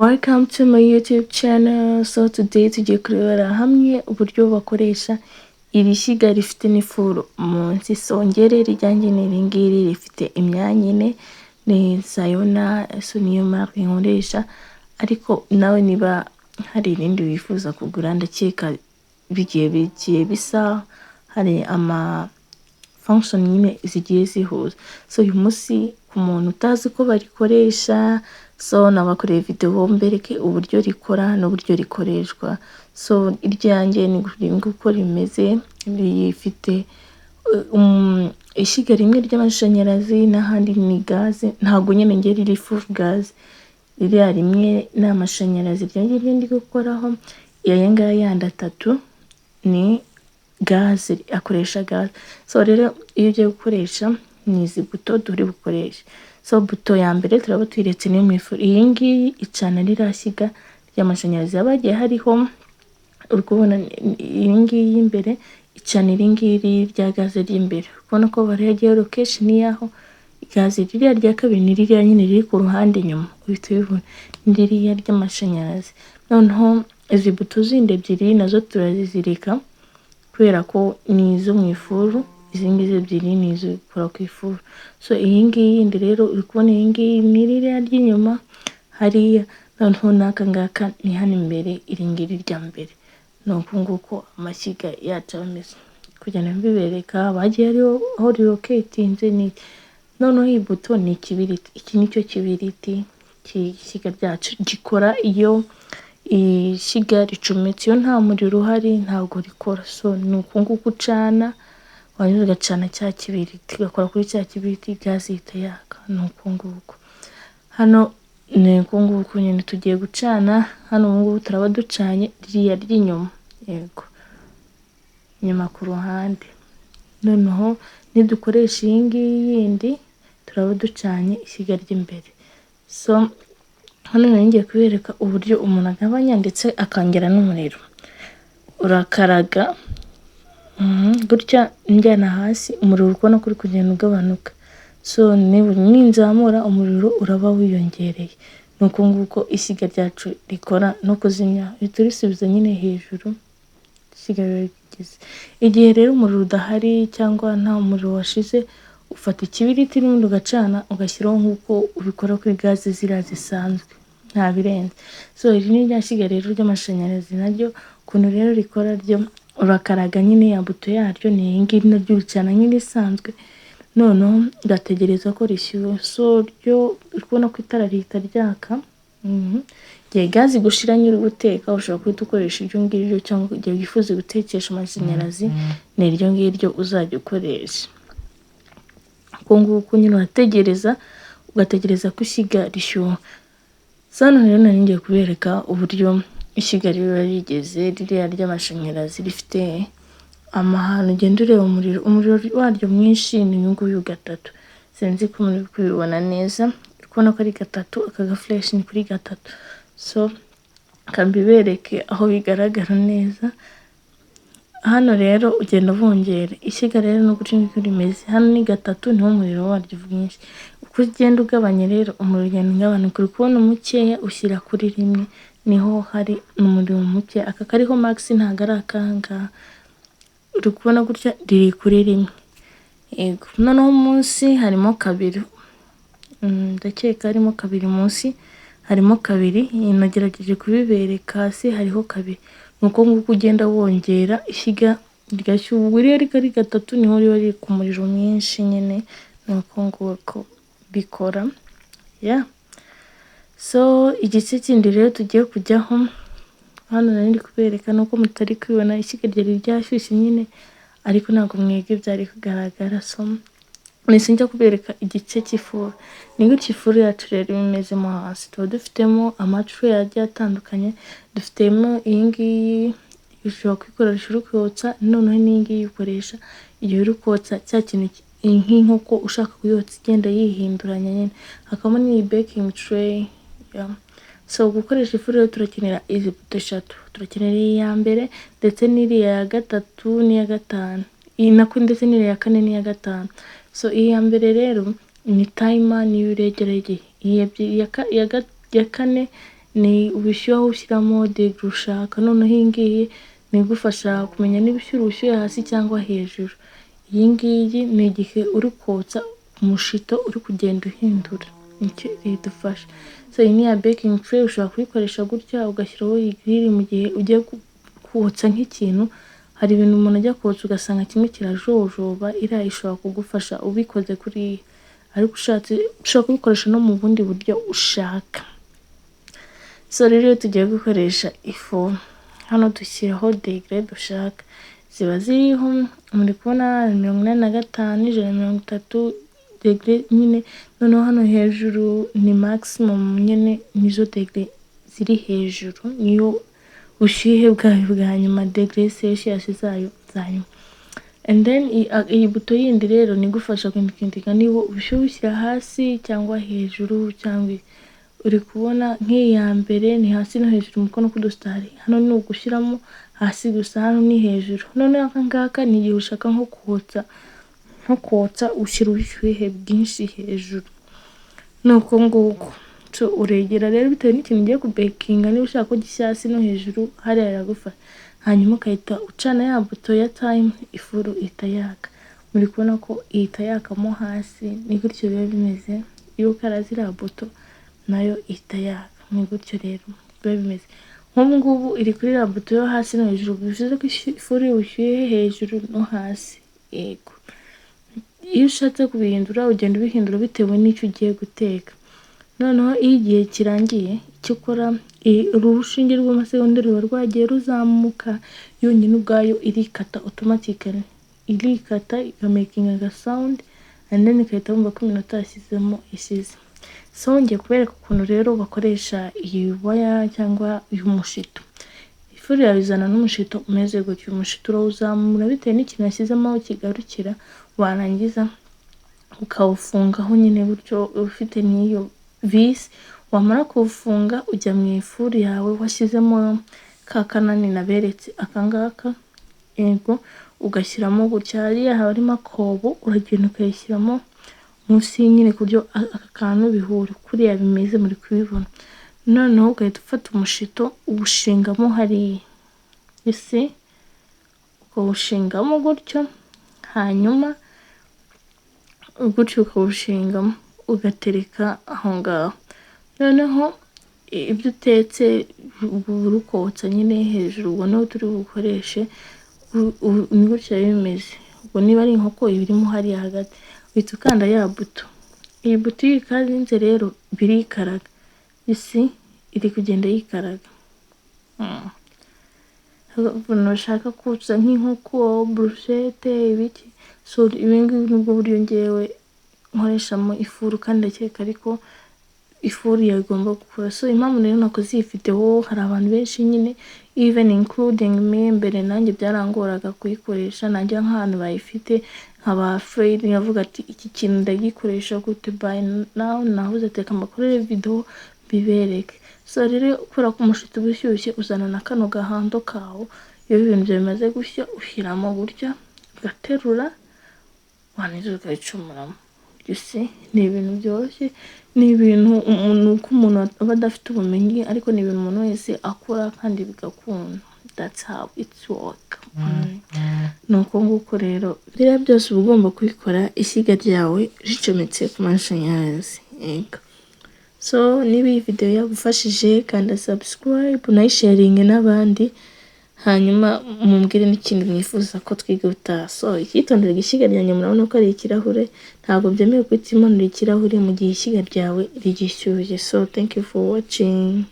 Welcome to my YouTube channel. So today tugiye kurebera hamwe uburyo bakoresha iri shyiga rifite n'ifuru munsi. Songere rijyanye n'iri rifite imyanya ine ni Sayona, so niyo marque nkoresha, ariko nawe niba hari irindi wifuza kugura ndakeka bigiye bisa, hari ama function nyine zigiye zihuza. So uyu munsi ku muntu utazi ko barikoresha, so nabakoreye video mbereke uburyo rikora n'uburyo rikoreshwa. So iryanjye ni uko rimeze, rifite ishyiga rimwe ry'amashanyarazi n'ahandi ni gaze. Ntabwo nyine ngeri riri full gaze, ririya rimwe ni amashanyarazi ryanjye ndi gukoraho. Aya ngaya yandi atatu ni gaze, akoresha gaze. So rero iyo ugiye gukoresha ni izi buto turi bukoresha. So buto ya mbere turaba tuyiretse ni mu ifu. Iyi ngiyi icana rirashyiga ry'amashanyarazi yabagiye hariho, uri kubona iyi ngiyi imbere icana iri ngiri rya gaze ry'imbere. Ubona ko baragiye location yaho gaze ririya rya kabiri ni ririya nyine riri ku ruhande inyuma, uhita ubibona ni ririya ry'amashanyarazi. Noneho izi buto zindi ebyiri nazo turazizirika kubera ko ni izo mu ifuru, izi ngizi ebyiri ni izo gukora ku ifuru. So iyi ngiyi yindi rero uri kubona iyi ngiyi ni ririya ry'inyuma hariya, noneho n'aka ngaka ni hano imbere, iri ngiri rya mbere. Nuko nguko amashyiga yacu ameze, kugenda mbibereka bagiye ariho aho rilocatinze ni. Noneho iyi buto ni ikibiriti, iki nicyo kibiriti cy'ishyiga ryacu gikora iyo ishyiga ricometse. Iyo nta muriro uhari ntabwo rikora. So ni uku nguku ucana, wanyuze ugacana cya kibiriti, gakora kuri cya kibiriti, gaze ihita yaka. Ni uku nguku hano, ni uku nguku nyine tugiye gucana. Hano ubu ngubu turaba ducanye ririya ry'inyuma, yego, inyuma ku ruhande. Noneho nidukoresha iyi ngiyi yindi turaba ducanye ishyiga ry'imbere. So hano ngiye kubereka uburyo umuntu agabanya ndetse akongera n'umuriro. Urakaraga gutya njyana hasi, umuriro ukubona ko uri kugenda ugabanuka. So ninzamura umuriro uraba wiyongereye. Nuko nguko ishyiga ryacu rikora. No kuzimya uhita urisubiza nyine hejuru, ishyiga rigeze. Igihe rero umuriro udahari cyangwa nta umuriro washize, ufata ikibiriti n'ubundi ugacana ugashyiraho nk'uko ubikora kuri gaze ziriya zisanzwe, nta birenze. So iri ni rya shyiga rero ry'amashanyarazi naryo ukuntu rero rikora ryo, urakaraga nyine ya buto yaryo ni iyi ngiyi, naryo uricana nyine isanzwe. Noneho ugategereza ko rishyuha. So ryo uri kubona ko itara rihita ryaka. Igihe gaze gushira nyiri guteka ushobora guhita ukoresha iryo ngiryo, cyangwa igihe wifuza gutekesha amashanyarazi ni iryo ngiryo uzajya ukoresha. Uko nguko nyine urategereza, ugategereza ko ishyiga rishyuha. Hano rero nari ngiye kubereka uburyo ishyiga riba rigeze, ririya ry'amashanyarazi rifite amahano ugenda ureba umuriro waryo mwinshi ni uyu nguyu gatatu. Sinzi ko muri kubibona neza, uri kubona ko ari gatatu, aka gaflash ni kuri gatatu. So kambibereke aho bigaragara neza. Hano rero ugenda bongera ishyiga rero no guca niko rimeze. Hano ni gatatu niho umuriro waryo mwinshi. Uko ugenda ugabanya rero umuriro ugenda ugabanuka. Uri kubona mukeya ushyira kuri rimwe, niho hari umuriro muke. Aka kariho max ntago ari akanga. Uri kubona gutya riri kuri rimwe, yego. Noneho munsi harimo kabiri, ndakeka harimo kabiri munsi, harimo kabiri. Nagerageje kubibereka, hasi hariho kabiri. Nuko nguko ugenda wongera ishyiga ryashyuha. Ubwo rero ari gatatu niho riba riri ku muriro mwinshi nyine. Nuko nguko bikora, yeah. So igice kindi rero tugiye kujyaho, hano nari ndi kubereka nuko mutari kubibona ishyiga ryari ryashyushye nyine, ariko ntabwo mwebwe byari kugaragara. So nise njya kubereka igice cy'ifuru. Ni gutya ifuru yacu rero imezemo hasi. Tuba dufitemo amacu yagiye atandukanye. Dufitemo iyi ngiyi ushobora kwikoresha uri kotsa, noneho n'iyi ngiyi ukoresha igihe uri kotsa cya kintu nk'inkoko ushaka kuyotsa igenda yihinduranya nyine. Hakabamo n'iyi baking tray, yeah. So gukoresha ifuru rero turakenera izi buto eshatu. Turakenera iyi ya mbere ndetse n'iriya ya gatatu n'iya gatanu, iyi nako ndetse n'iriya ya kane n'iya gatanu. So iyi ya mbere rero ni timer, niyo uregera igihe. Iyi ya kane ni ubushyuhe aho ushyiramo degree ushaka, noneho iyi ngiyi ni igufasha kumenya niba ushyira ubushyuhe hasi cyangwa hejuru. Iyi ngiyi ni igihe uri kotsa umushito uri kugenda uhindura, nicyo idufasha. So iyi ni ya baking tray, ushobora kuyikoresha gutya ugashyiraho iyi grill mu gihe ugiye kotsa nk'ikintu. Hari ibintu umuntu ajya kotsa ugasanga kimwe kirajojoba, iriya ishobora kugufasha ubikoze kuriya, ariko ushobora kubikoresha no mu bundi buryo ushaka. So rero tugiye gukoresha ifu, hano dushyiraho degree dushaka, ziba ziriho muri kubona 85, 130 degree nyine, noneho hano hejuru ni maximum nyine, nizo degree ziri hejuru, niyo bushyuhe bwayo bwa nyuma, degree Celsius zayo za nyuma. And then iyi buto yindi rero ni gufasha kwindika niba ubushyuhe ushyira hasi cyangwa hejuru, cyangwa uri kubona nk'iyi ya mbere ni hasi no hejuru umukono kudustari, hano ni ugushyiramo hasi gusa, hano ni hejuru. Noneho aka ngaka ni igihe ushaka nko kotsa ushyira ubushyuhe bwinshi hejuru, nuko nguko. So uregera rero bitewe n'ikintu ugiye kubekinga, niba ushaka ko gishyira hasi no hejuru hariya iragufasha, hanyuma ukahita ucana ya buto ya time, ifuru ihita yaka. Muri kubona ko ihita yakamo hasi, ni gutyo biba bimeze. Iyo ukara ziriya buto nayo ihita yaka, ni gutyo rero biba bimeze. Nk'ubu ngubu iri kuri ya buto yo hasi no hejuru, bivuze ko ifuru ubushyuhe hejuru no hasi. Yego, iyo ushatse kubihindura ugenda ubihindura bitewe n'icyo ugiye guteka. Noneho iyo igihe kirangiye, icyo ukora, urushinge rw'amasegonda ruba rwagiye ruzamuka, yonyine ubwayo irikata automatically, irikata ikamakinga aga sound, and then ikahita wumva ko iminota yashyizemo ishize. So ngiye kubereka ukuntu rero bakoresha iyi waya cyangwa uyu mushito. Ifuru yawe izana n'umushito umeze gutyo, umushito urawuzamura bitewe n'ikintu yashyizemo aho kigarukira, warangiza ukawufungaho nyine gutyo ufite n'iyo vis. Wamara kuwufunga ujya mu ifuru yawe washyizemo ka kanani naberetse akangaka, yego, ugashyiramo gutya, hariya harimo akobo, uragenda ukayishyiramo munsi nyine kuryo aka kantu bihura kuriya bimeze, muri kubibona. Noneho ugahita ufata umushito ubushingamo hariya, ese ukawushingamo gutyo, hanyuma gutyo ukawushingamo ugatereka aho ngaho. Noneho ibyo utetse uri kotsa nyine hejuru, ubwo niho turi bukoreshe, ni gutyo bimeze. Ubwo niba ari inkoko ibirimo hariya hagati, uhita ukanda ya buto. Iyi buto iyo ikazinze rero birikaraga, isi iri kugenda yikaraga. Umuntu ushaka kotsa nk'inkoko, bruschette, ibiki. So ibi ngibi nubwo buryo ngewe nkoreshamo ifuru, kandi ndakeka ariko ifuru yagomba gukora. So impamvu rero nakoze iyi video, hari abantu benshi nyine, even including me, mbere nanjye byarangoraga kuyikoresha, nanjye nk'ahantu bayifite nkaba afraid, nkavuga ati iki kintu ndagikoresha gute. By now nahuze teka makorere video bibereke. So rero ukora ku mushito bushyushye, uzana na kano gahando kawo, iyo ibintu byo bimaze gushya ushyiramo gutya ugaterura, wanizo ukayicumuramo. Ni ibintu byoroshye, ni ibintu umuntu aba adafite ubumenyi, ariko ni ibintu umuntu wese akora kandi bigakunda. That's how it's work. Nuko nguko rero biriya byose uba ugomba kubikora ishyiga ryawe ricometse ku mashanyarazi. Yego. So niba iyi video yagufashije, kanda subscribe, unayisharinge n'abandi, hanyuma mumbwire n'ikindi mwifuza ko twiga utaha. So ikitondera ishyiga ryanjye, murabona ko ari ikirahure, ntabwo byemewe guhita imanura ikirahure mu gihe ishyiga ryawe rigishyushye. So thank you for watching.